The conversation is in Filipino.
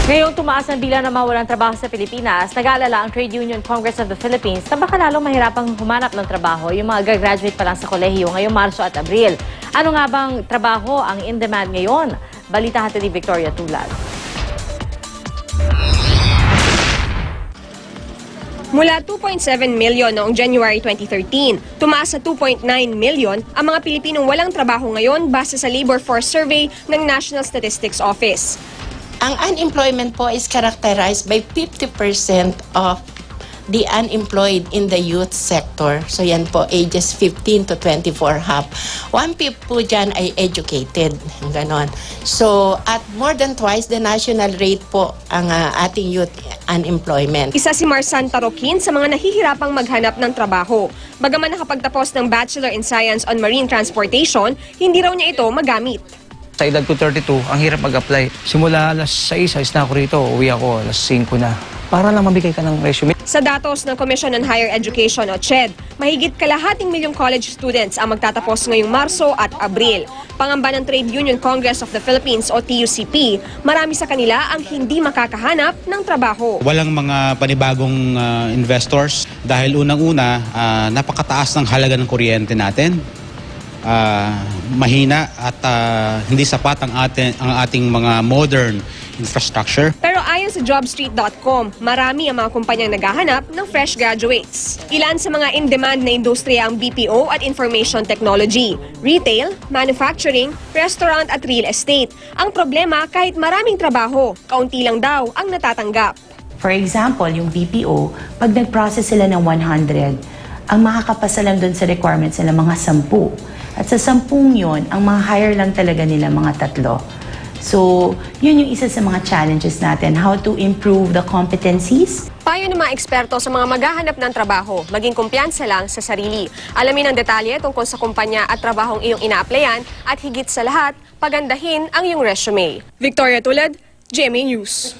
Ngayong tumaas ang bilang ng mawalang trabaho sa Pilipinas, nag-aalala ang Trade Union Congress of the Philippines na baka lalong mahirapang humanap ng trabaho yung mga gagraduate pa lang sa kolehiyo ngayong Marso at Abril. Ano nga bang trabaho ang in-demand ngayon? Balita natin ni Victoria Tulad. Mula 2.7 million noong January 2013, tumaas sa 2.9 million ang mga Pilipinong walang trabaho ngayon base sa Labor Force Survey ng National Statistics Office. Ang unemployment po is characterized by 50% of the unemployed in the youth sector. So yan po, ages 15 to 24 half. 1/5 po dyan ay educated. Ganon. So at more than twice the national rate po ang ating youth unemployment. Isa si Marsan Tarokin sa mga nahihirapang maghanap ng trabaho. Bagaman nakapagtapos ng Bachelor in Science on Marine Transportation, hindi raw niya ito magamit. Sa edad ko 32, ang hirap mag-apply. Simula alas 6, alis na ako rito. Uwi ako alas 5 na. Para lang mabigay ka ng resume. Sa datos ng Commission on Higher Education o CHED, mahigit kalahating milyong college students ang magtatapos ngayong Marso at Abril. Pangamba ng Trade Union Congress of the Philippines o TUCP, marami sa kanila ang hindi makakahanap ng trabaho. Walang mga panibagong investors dahil unang-una napakataas ng halaga ng kuryente natin. Mahina at hindi sapat ang ating mga modern infrastructure. Pero ayon sa jobstreet.com, marami ang mga kumpanyang naghahanap ng fresh graduates. Ilan sa mga in-demand na industriya ang BPO at information technology, retail, manufacturing, restaurant at real estate. Ang problema, kahit maraming trabaho, kaunti lang daw ang natatanggap. For example, yung BPO, pag nag-process sila ng 100, ang makakapasa lang doon sa requirements nila mga 10. At sa 10 yun, ang mga hire lang talaga nila mga 3. So, yun yung isa sa mga challenges natin, how to improve the competencies. Payo ng mga eksperto sa mga maghahanap ng trabaho, maging kumpiyansa lang sa sarili. Alamin ang detalye tungkol sa kumpanya at trabahong iyong ina-applyan at higit sa lahat, pagandahin ang iyong resume. Victoria Tulad, GMA News.